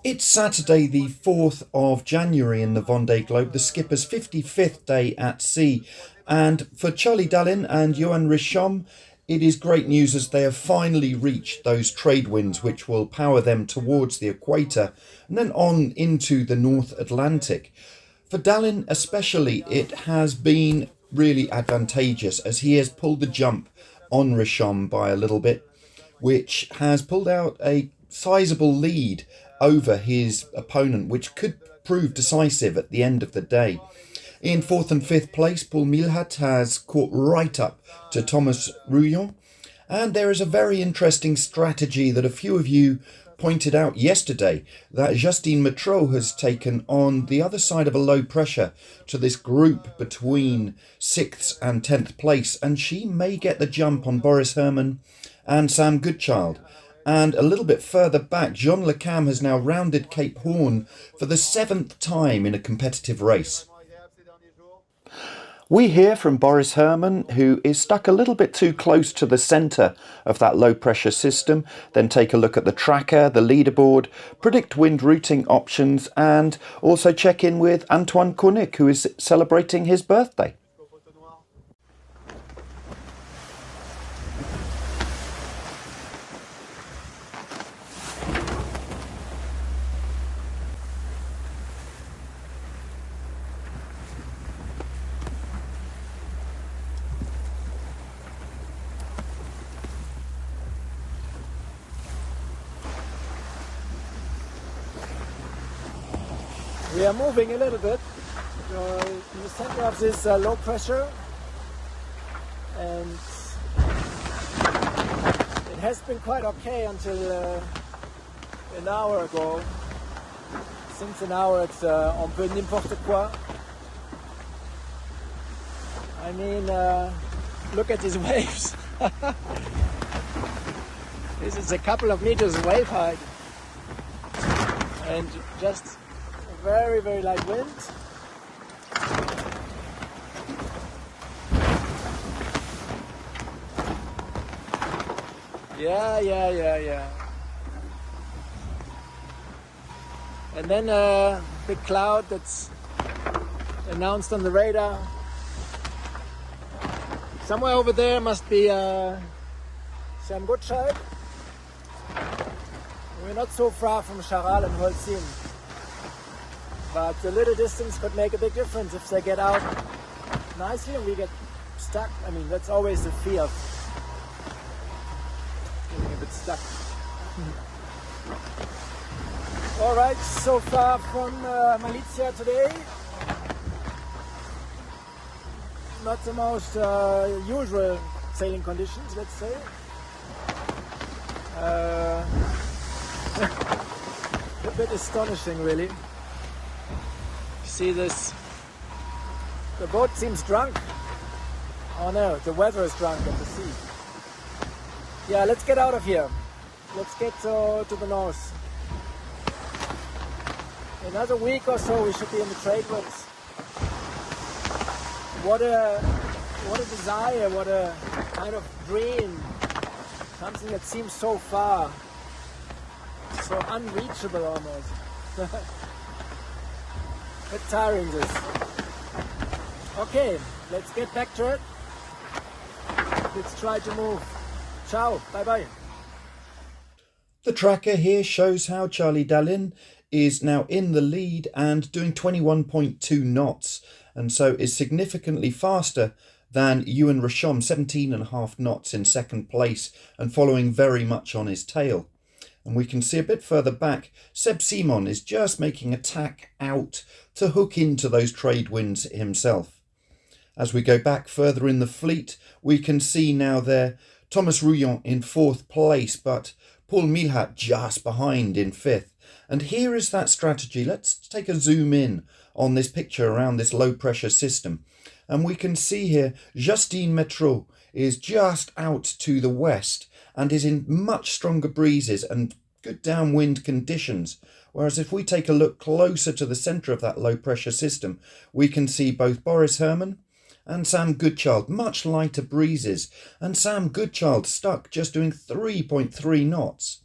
It's Saturday the 4th of January in the Vendée Globe, the skipper's 55th day at sea. And for Charlie Dalin and Yoann Richomme, it is great news as they have finally reached those trade winds which will power them towards the equator and then on into the North Atlantic. For Dalin especially, it has been really advantageous as he has pulled the jump on Richomme by a little bit, which has pulled out a sizable lead over his opponent, which could prove decisive at the end of the day. In 4th and 5th place, Paul Milhat has caught right up to Thomas Rouillon, and there is a very interesting strategy that a few of you pointed out yesterday, that Justine Métraux has taken on the other side of a low pressure to this group between 6th and 10th place, and she may get the jump on Boris Herrmann and Sam Goodchild. And a little bit further back, Jean Le Cam has now rounded Cape Horn for the 7th time in a competitive race. We hear from Boris Herrmann, who is stuck a little bit too close to the centre of that low pressure system, then take a look at the tracker, the leaderboard, predict wind routing options, and also check in with Antoine Cornic, who is celebrating his birthday. We are moving a little bit in the center of this low pressure, and it has been quite okay until an hour ago. Since an hour it's un peu n'importe quoi. I mean, look at these waves. This is a couple of meters wave height and just very, very light wind. Yeah. And then a big cloud that's announced on the radar. Somewhere over there must be Sam Goodchild. We're not so far from Charal and Holcim. But a little distance could make a big difference if they get out nicely and we get stuck. I mean, that's always the fear of getting a bit stuck. All right, so far from Malizia today. Not the most usual sailing conditions, let's say. A bit astonishing, really. See this, the boat seems drunk. Oh no, the weather is drunk at the sea. Yeah, let's get out of here. Let's get to the north. Another week or so we should be in the trade winds. What a desire, what a kind of dream. Something that seems so far, so unreachable almost. Bit tiring this. Okay, let's get back to it. Let's try to move. Ciao, bye-bye. The tracker here shows how Charlie Dalin is now in the lead and doing 21.2 knots, and so is significantly faster than Yoann Richomme, 17.5 knots in second place and following very much on his tail. And we can see a bit further back, Seb Simon is just making a tack out to hook into those trade winds himself. As we go back further in the fleet, we can see now there Thomas Rouillon in 4th place, but Paul Milhat just behind in 5th. And here is that strategy. Let's take a zoom in on this picture around this low pressure system. And we can see here Justine Métraux is just out to the west and is in much stronger breezes and good downwind conditions. Whereas if we take a look closer to the centre of that low pressure system, we can see both Boris Herrmann and Sam Goodchild much lighter breezes, and Sam Goodchild stuck just doing 3.3 knots.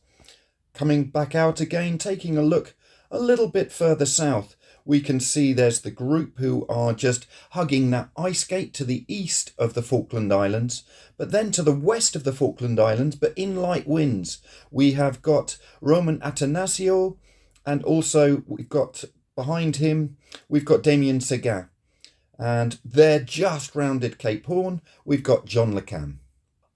Coming back out again, taking a look a little bit further south, we can see there's the group who are just hugging that ice gate to the east of the Falkland Islands, but then to the west of the Falkland Islands, but in light winds, we have got Roman Atanasio, and also we've got behind him, we've got Damien Seguin. And they're just rounded Cape Horn, we've got John Le Cam.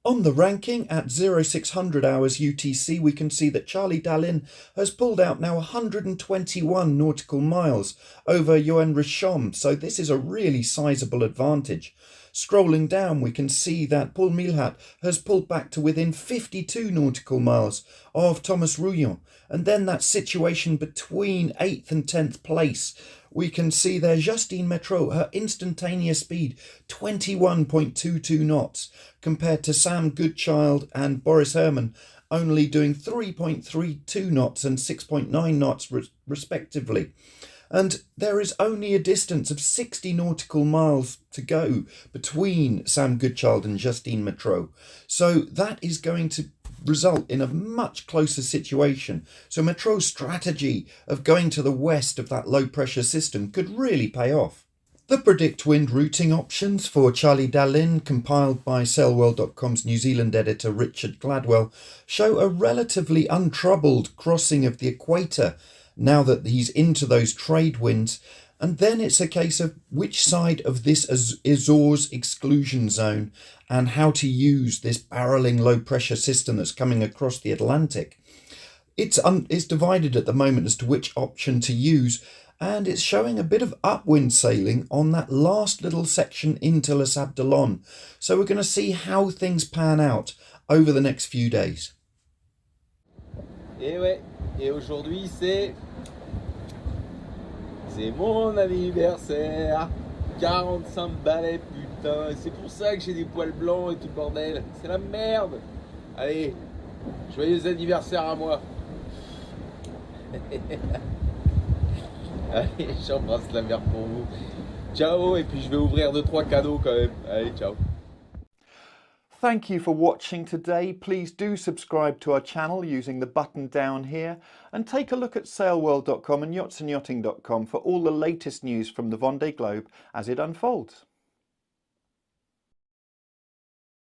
On the ranking at 0600 hours UTC, we can see that Charlie Dalin has pulled out now 121 nautical miles over Yoann Richomme, so this is a really sizable advantage. Scrolling down, we can see that Paul Milhat has pulled back to within 52 nautical miles of Thomas Rouillon, and then that situation between 8th and 10th place. We can see there Justine Metro, her instantaneous speed, 21.22 knots, compared to Sam Goodchild and Boris Herrmann, only doing 3.32 knots and 6.9 knots respectively. And there is only a distance of 60 nautical miles to go between Sam Goodchild and Justine Metro. So that is going to result in a much closer situation. So Metro's strategy of going to the west of that low pressure system could really pay off. The PredictWind routing options for Charlie Dalin, compiled by sailworld.com's New Zealand editor Richard Gladwell, show a relatively untroubled crossing of the equator now that he's into those trade winds, and then it's a case of which side of this Azores exclusion zone and how to use this barreling low pressure system that's coming across the Atlantic. It's divided at the moment as to which option to use, and it's showing a bit of upwind sailing on that last little section into Les Sables d'Olonne. So we're going to see how things pan out over the next few days. Et ouais, et aujourd'hui c'est mon anniversaire, 45 balais putain, c'est pour ça que j'ai des poils blancs et tout le bordel, c'est la merde. Allez, joyeux anniversaire à moi. Allez, j'embrasse la mer pour vous. Ciao, et puis je vais ouvrir 2-3 cadeaux quand même. Allez, ciao. Thank you for watching today. Please do subscribe to our channel using the button down here, and take a look at sailworld.com and yachtsandyachting.com for all the latest news from the Vendée Globe as it unfolds.